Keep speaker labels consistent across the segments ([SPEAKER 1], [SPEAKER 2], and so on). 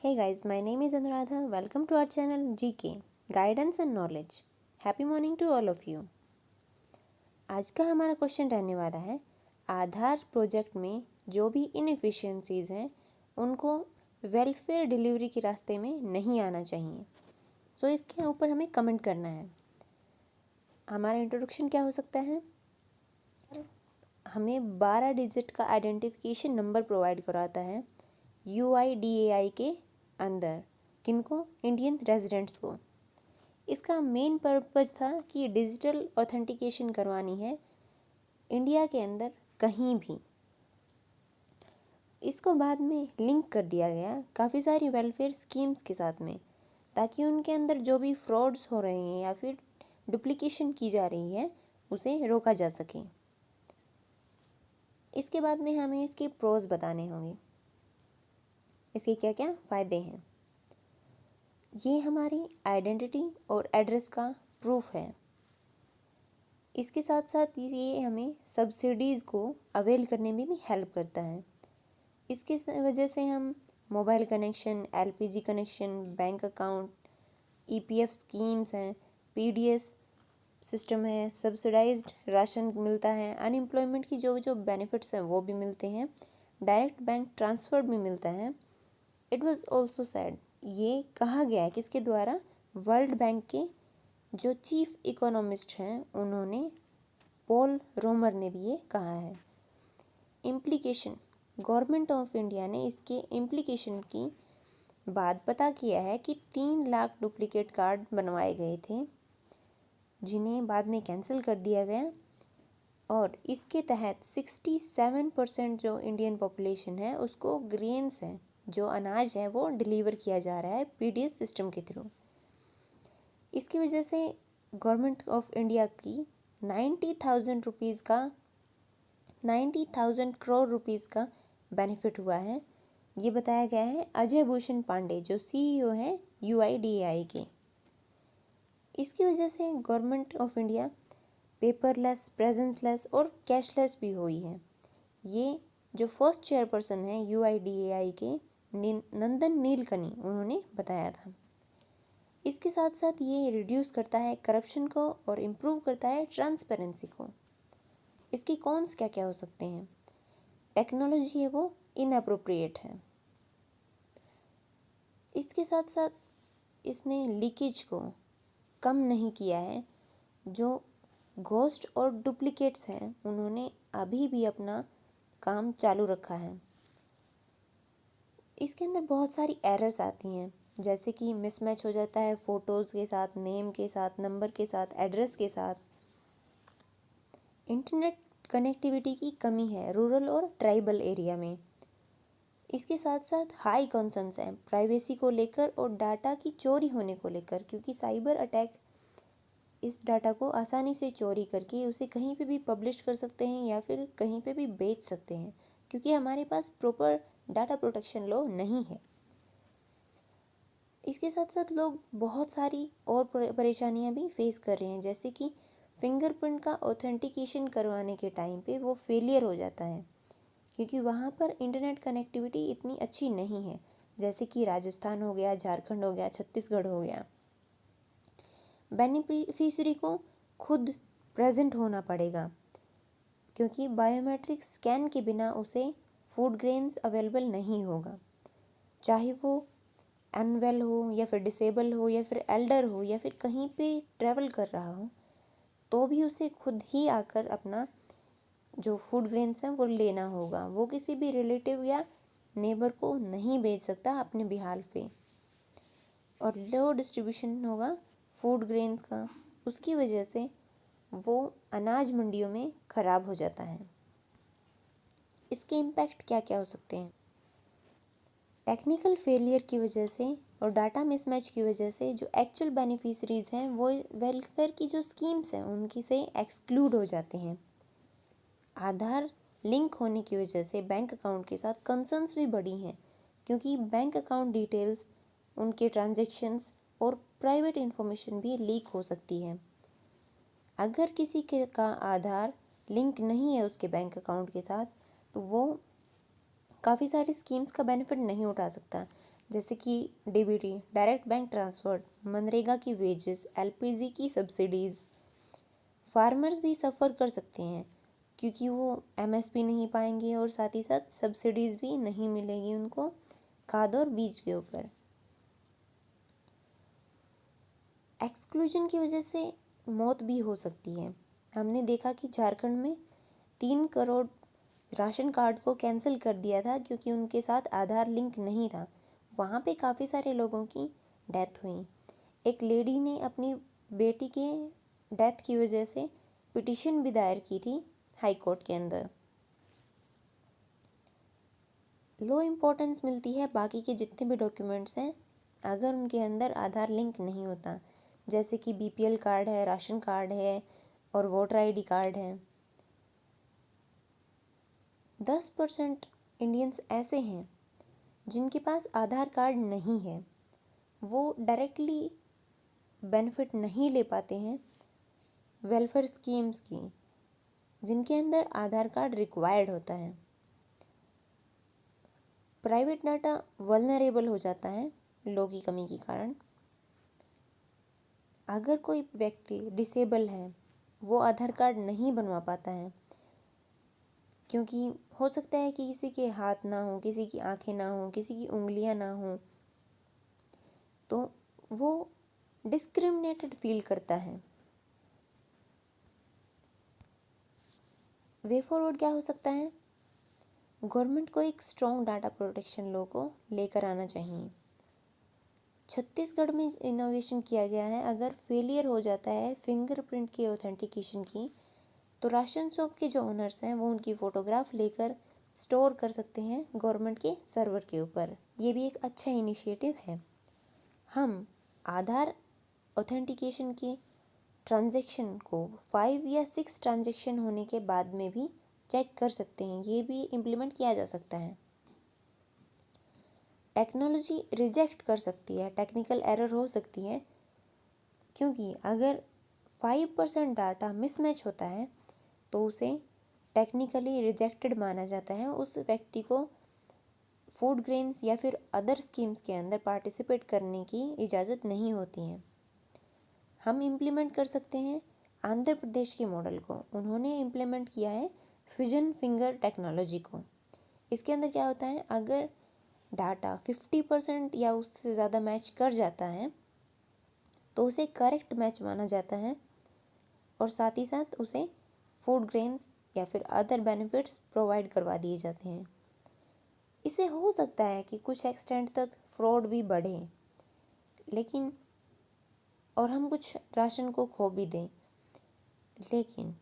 [SPEAKER 1] Hey guys, my name is Anuradha. Welcome to our channel GK Guidance and Knowledge. Happy morning to all of you. आज का हमारा question रहने वाला है आधार project में जो भी इनएफिशिएंसीज हैं उनको वेलफेयर डिलीवरी के रास्ते में नहीं आना चाहिए। सो इसके ऊपर हमें कमेंट करना है। हमारा इंट्रोडक्शन क्या हो सकता है? हमें 12 डिजिट का आइडेंटिफिकेशन नंबर प्रोवाइड कराता है UIDAI के अंदर। किनको? इंडियन रेजिडेंट्स को। इसका मेन पर्पज़ था कि डिजिटल ऑथेंटिकेशन करवानी है इंडिया के अंदर कहीं भी। इसको बाद में लिंक कर दिया गया काफ़ी सारी वेलफेयर स्कीम्स के साथ में, ताकि उनके अंदर जो भी फ्रॉड्स हो रहे हैं या फिर डुप्लीकेशन की जा रही है उसे रोका जा सके। इसके बाद में हमें इसके प्रोज बताने होंगे, इसके क्या क्या फ़ायदे हैं। ये हमारी आइडेंटिटी और एड्रेस का प्रूफ है। इसके साथ साथ ये हमें सब्सिडीज़ को अवेल करने में भी हेल्प करता है। इसके वजह से हम mobile connection, LPG connection, bank account, EPF schemes हैं, PDS सिस्टम है, सब्सिडाइज्ड राशन मिलता है, अनएम्प्लॉयमेंट की जो जो बेनिफिट्स हैं वो भी मिलते हैं, डायरेक्ट बैंक ट्रांसफ़र भी मिलता है। इट वॉज ऑल्सो सैड, ये कहा गया है किसके द्वारा? वर्ल्ड बैंक के जो चीफ इकोनॉमिस्ट हैं उन्होंने, पॉल रोमर ने भी ये कहा है। इम्प्लीकेशन, गवर्नमेंट ऑफ इंडिया ने इसके इम्प्लीकेशन की बाद पता किया है कि 3 लाख डुप्लीकेट कार्ड बनवाए गए थे जिन्हें बाद में कैंसिल कर दिया गया, और इसके तहत 67% जो इंडियन पॉपुलेशन है उसको ग्रेन्स हैं, जो अनाज है वो डिलीवर किया जा रहा है PDS सिस्टम के थ्रू। इसकी वजह से गवर्नमेंट ऑफ इंडिया की 90,000 करोड़ रुपीज़ का बेनिफिट हुआ है। ये बताया गया है अजय भूषण पांडे जो CEO हैं UIDAI के। इसकी वजह से गवर्नमेंट ऑफ इंडिया पेपरलेस, प्रेजेंसलेस और कैशलेस भी हुई है। ये जो फर्स्ट चेयरपर्सन है UIDAI के, नंदन नीलकनी, उन्होंने बताया था। इसके साथ साथ ये रिड्यूस करता है करप्शन को और इम्प्रूव करता है ट्रांसपेरेंसी को। इसके कॉन्स क्या क्या हो सकते हैं? टेक्नोलॉजी है वो इनअप्रोप्रिएट है। इसके साथ साथ इसने लीकेज को कम नहीं किया है। जो घोस्ट और डुप्लीकेट्स हैं उन्होंने अभी भी अपना काम चालू रखा है। इसके अंदर बहुत सारी एरर्स आती हैं, जैसे कि मिसमैच हो जाता है फ़ोटोज़ के साथ, नेम के साथ, नंबर के साथ, एड्रेस के साथ। इंटरनेट कनेक्टिविटी की कमी है रूरल और ट्राइबल एरिया में। इसके साथ साथ हाई कंसर्न्स हैं प्राइवेसी को लेकर और डाटा की चोरी होने को लेकर, क्योंकि साइबर अटैक इस डाटा को आसानी से चोरी करके उसे कहीं पे भी पब्लिश कर सकते हैं या फिर कहीं पे भी बेच सकते हैं, क्योंकि हमारे पास प्रॉपर डाटा प्रोटेक्शन लॉ नहीं है। इसके साथ साथ लोग बहुत सारी और परेशानियां भी फेस कर रहे हैं, जैसे कि फिंगरप्रिंट का ऑथेंटिकेशन करवाने के टाइम पे वो फेलियर हो जाता है, क्योंकि वहाँ पर इंटरनेट कनेक्टिविटी इतनी अच्छी नहीं है, जैसे कि राजस्थान हो गया, झारखंड हो गया, छत्तीसगढ़ हो गया। बेनिफिशियरी को खुद प्रेजेंट होना पड़ेगा, क्योंकि बायोमेट्रिक स्कैन के बिना उसे फूड ग्रेन्स अवेलेबल नहीं होगा। चाहे वो अनवेल हो या फिर डिसेबल हो या फिर एल्डर हो या फिर कहीं पे ट्रैवल कर रहा हो, तो भी उसे खुद ही आकर अपना जो फूड ग्रेन्स हैं वो लेना होगा। वो किसी भी रिलेटिव या नेबर को नहीं भेज सकता अपने बिहार पे। और लो डिस्ट्रीब्यूशन होगा फूड ग्रेन्स का, उसकी वजह से वो अनाज मंडियों में ख़राब हो जाता है। इसके इम्पैक्ट क्या क्या हो सकते हैं? टेक्निकल फेलियर की वजह से और डाटा मिसमैच की वजह से जो एक्चुअल बेनिफिशरीज़ हैं वो वेलफेयर की जो स्कीम्स हैं उनकी से एक्सक्लूड हो जाते हैं। आधार लिंक होने की वजह से बैंक अकाउंट के साथ कंसर्न्स भी बढ़ी हैं, क्योंकि बैंक अकाउंट डिटेल्स, उनके ट्रांजैक्शंस और प्राइवेट इन्फॉर्मेशन भी लीक हो सकती है। अगर किसी के का आधार लिंक नहीं है उसके बैंक अकाउंट के साथ, तो वो काफ़ी सारी स्कीम्स का बेनिफिट नहीं उठा सकता, जैसे कि DBT, direct bank transfer, MNREGA की वेजेस, एलपीजी की सब्सिडीज़। फार्मर्स भी सफ़र कर सकते हैं क्योंकि वो एमएसपी नहीं पाएंगे और साथ ही साथ सब्सिडीज़ भी नहीं मिलेगी उनको खाद और बीज के ऊपर। एक्सक्लूजन की वजह से मौत भी हो सकती है। हमने देखा कि झारखंड में 3 करोड़ राशन कार्ड को कैंसिल कर दिया था क्योंकि उनके साथ आधार लिंक नहीं था। वहाँ पे काफ़ी सारे लोगों की डेथ हुई। एक लेडी ने अपनी बेटी के डेथ की वजह से पिटीशन भी दायर की थी हाई कोर्ट के अंदर। लो इम्पोर्टेंस मिलती है बाकी के जितने भी डॉक्यूमेंट्स हैं अगर उनके अंदर आधार लिंक नहीं होता, जैसे कि बीपीएल कार्ड है, राशन कार्ड है और वोटर आईडी कार्ड है। 10% इंडियंस ऐसे हैं जिनके पास आधार कार्ड नहीं है, वो डायरेक्टली बेनिफिट नहीं ले पाते हैं वेलफेयर स्कीम्स की जिनके अंदर आधार कार्ड रिक्वायर्ड होता है। प्राइवेट डाटा वल्नरेबल हो जाता है लो की कमी के कारण। अगर कोई व्यक्ति डिसेबल है वो आधार कार्ड नहीं बनवा पाता है क्योंकि हो सकता है कि किसी के हाथ ना हो, किसी की आंखें ना हो, किसी की उंगलियां ना हो, तो वो डिस्क्रिमिनेटेड फील करता है। वे फॉरवर्ड क्या हो सकता है? गवर्नमेंट को एक स्ट्रॉन्ग डाटा प्रोटेक्शन लॉ को लेकर आना चाहिए। छत्तीसगढ़ में इनोवेशन किया गया है, अगर फेलियर हो जाता है फिंगरप्रिंट की ऑथेंटिकेशन की तो राशन शॉप के जो ओनर्स हैं वो उनकी फ़ोटोग्राफ लेकर स्टोर कर सकते हैं गवर्नमेंट के सर्वर के ऊपर। ये भी एक अच्छा इनिशिएटिव है। हम आधार ऑथेंटिकेशन के ट्रांजैक्शन को 5 या 6 ट्रांजैक्शन होने के बाद में भी चेक कर सकते हैं। ये भी इम्प्लीमेंट किया जा सकता है। टेक्नोलॉजी रिजेक्ट कर सकती है, टेक्निकल एरर हो सकती है क्योंकि अगर 5% डाटा मिसमैच होता है तो उसे टेक्निकली रिजेक्टेड माना जाता है। उस व्यक्ति को फूड ग्रेन्स या फिर अदर स्कीम्स के अंदर पार्टिसिपेट करने की इजाज़त नहीं होती है। हम इम्प्लीमेंट कर सकते हैं आंध्र प्रदेश के मॉडल को। उन्होंने इम्प्लीमेंट किया है फ्यूजन फिंगर टेक्नोलॉजी को। इसके अंदर क्या होता है, अगर डाटा 50% या उससे ज़्यादा मैच कर जाता है तो उसे करेक्ट मैच माना जाता है और साथ ही साथ उसे फूड ग्रेन्स या फिर अदर बेनिफिट्स प्रोवाइड करवा दिए जाते हैं। इससे हो सकता है कि कुछ एक्सटेंट तक फ्रॉड भी बढ़े, लेकिन और हम कुछ राशन को खो भी दें, लेकिन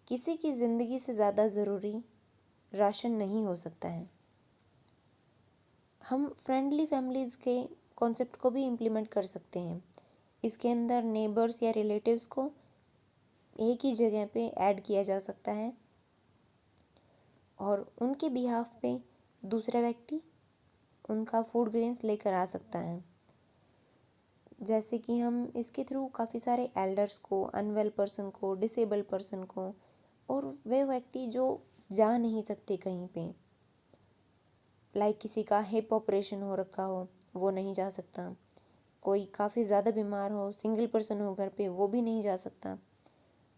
[SPEAKER 1] किसी की ज़िंदगी से ज़्यादा ज़रूरी राशन नहीं हो सकता है। हम फ्रेंडली फैमिलीज़ के कॉन्सेप्ट को भी इम्प्लीमेंट कर सकते हैं। इसके अंदर नेबर्स या रिलेटिव्स को एक ही जगह पे ऐड किया जा सकता है और उनके बिहाफ पे दूसरा व्यक्ति उनका फूड ग्रेन्स लेकर आ सकता है। जैसे कि हम इसके थ्रू काफ़ी सारे एल्डर्स को, अनवेल पर्सन को, डिसेबल पर्सन को और वे व्यक्ति जो जा नहीं सकते कहीं पे, लाइक किसी का हिप ऑपरेशन हो रखा हो वो नहीं जा सकता, कोई काफ़ी ज़्यादा बीमार हो, सिंगल पर्सन हो घर पे, वो भी नहीं जा सकता,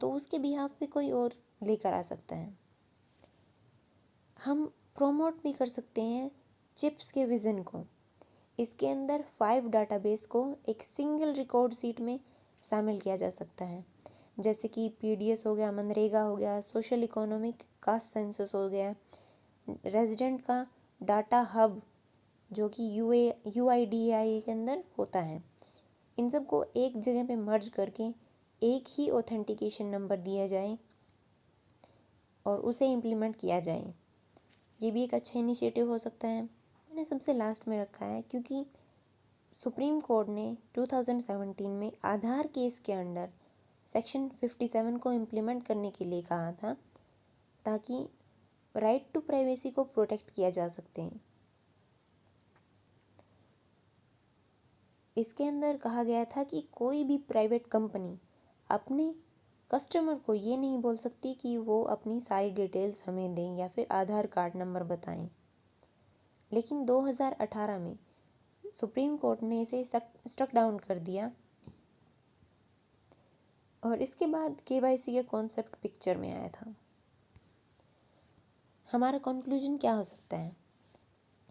[SPEAKER 1] तो उसके बिहाफ पे कोई और लेकर आ सकता है। हम प्रोमोट भी कर सकते हैं चिप्स के विज़न को। इसके अंदर 5 डाटाबेस को एक सिंगल रिकॉर्ड सीट में शामिल किया जा सकता है, जैसे कि पीडीएस हो गया, मनरेगा हो गया, सोशल इकोनॉमिक कास्ट सेंसस हो गया, रेजिडेंट का डाटा हब जो कि यूआईडीएआई के अंदर होता है। इन सब को एक जगह पे मर्ज करके एक ही ऑथेंटिकेशन नंबर दिया जाए और उसे इम्प्लीमेंट किया जाए। ये भी एक अच्छा इनिशिएटिव हो सकता है। मैंने सबसे लास्ट में रखा है क्योंकि सुप्रीम कोर्ट ने 2017 में आधार केस के अंडर सेक्शन 57 को इम्प्लीमेंट करने के लिए कहा था ताकि राइट टू प्राइवेसी को प्रोटेक्ट किया जा सकते हैं। इसके अंदर कहा गया था कि कोई भी प्राइवेट कंपनी अपने कस्टमर को ये नहीं बोल सकती कि वो अपनी सारी डिटेल्स हमें दें या फिर आधार कार्ड नंबर बताएं। लेकिन 2018 में सुप्रीम कोर्ट ने इसे स्ट्रक डाउन कर दिया और इसके बाद केवाईसी का कॉन्सेप्ट पिक्चर में आया था। हमारा कंक्लूजन क्या हो सकता है?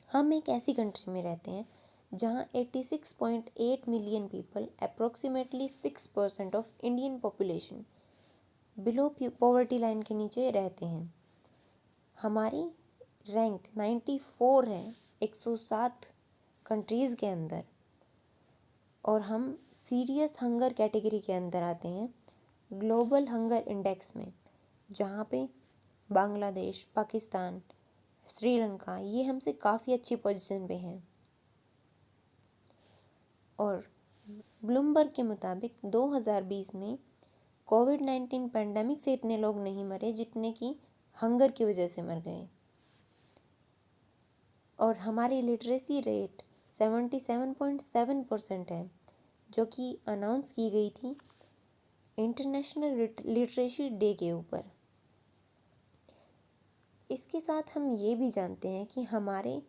[SPEAKER 1] हम एक ऐसी कंट्री में रहते हैं जहां 86.8 million people, approximately 6% of Indian population, below poverty line के नीचे रहते हैं। हमारी रैंक 94 है 107 कंट्रीज़ के अंदर, और हम सीरियस हंगर कैटेगरी के अंदर आते हैं ग्लोबल हंगर इंडेक्स में, जहाँ पे बांग्लादेश, पाकिस्तान, श्रीलंका ये हमसे काफ़ी अच्छी पोजीशन पे हैं। और ब्लूमबर्ग के मुताबिक 2020 में कोविड-19 पैंडेमिक से इतने लोग नहीं मरे जितने कि हंगर की वजह से मर गए। और हमारी लिटरेसी रेट 77.7% है, जो कि अनाउंस की गई थी इंटरनेशनल लिटरेसी डे के ऊपर। इसके साथ हम ये भी जानते हैं कि हमारे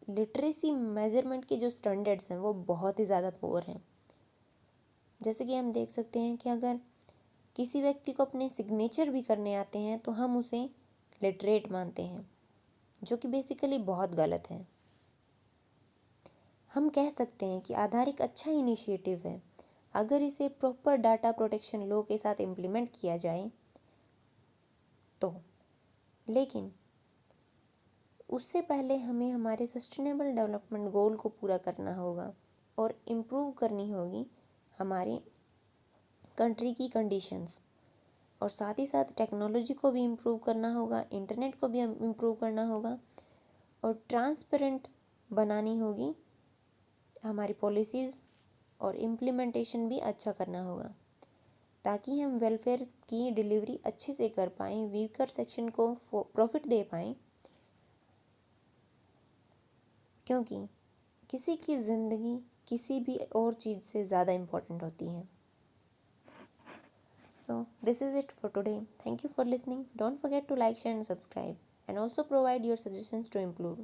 [SPEAKER 1] लिटरेसी मेजरमेंट के जो स्टैंडर्ड्स हैं वो बहुत ही ज़्यादा पुअर हैं। जैसे कि हम देख सकते हैं कि अगर किसी व्यक्ति को अपने सिग्नेचर भी करने आते हैं तो हम उसे लिटरेट मानते हैं, जो कि बेसिकली बहुत गलत है। हम कह सकते हैं कि आधार एक अच्छा इनिशिएटिव है अगर इसे प्रॉपर डाटा प्रोटेक्शन लॉ के साथ इम्प्लीमेंट किया जाए तो, लेकिन उससे पहले हमें हमारे सस्टेनेबल डेवलपमेंट गोल को पूरा करना होगा और इम्प्रूव करनी होगी हमारी कंट्री की कंडीशंस, और साथ ही साथ टेक्नोलॉजी को भी इम्प्रूव करना होगा, इंटरनेट को भी इम्प्रूव करना होगा, और ट्रांसपेरेंट बनानी होगी हमारी पॉलिसीज़, और इम्प्लीमेंटेशन भी अच्छा करना होगा ताकि हम वेलफेयर की डिलीवरी अच्छे से कर पाएँ, वीकर सेक्शन को प्रॉफिट दे पाएँ, क्योंकि किसी की ज़िंदगी किसी भी और चीज़ से ज़्यादा इम्पोर्टेंट होती है। So this is it for today. Thank you for listening. Don't forget to like, share and subscribe, and also provide your suggestions to improve.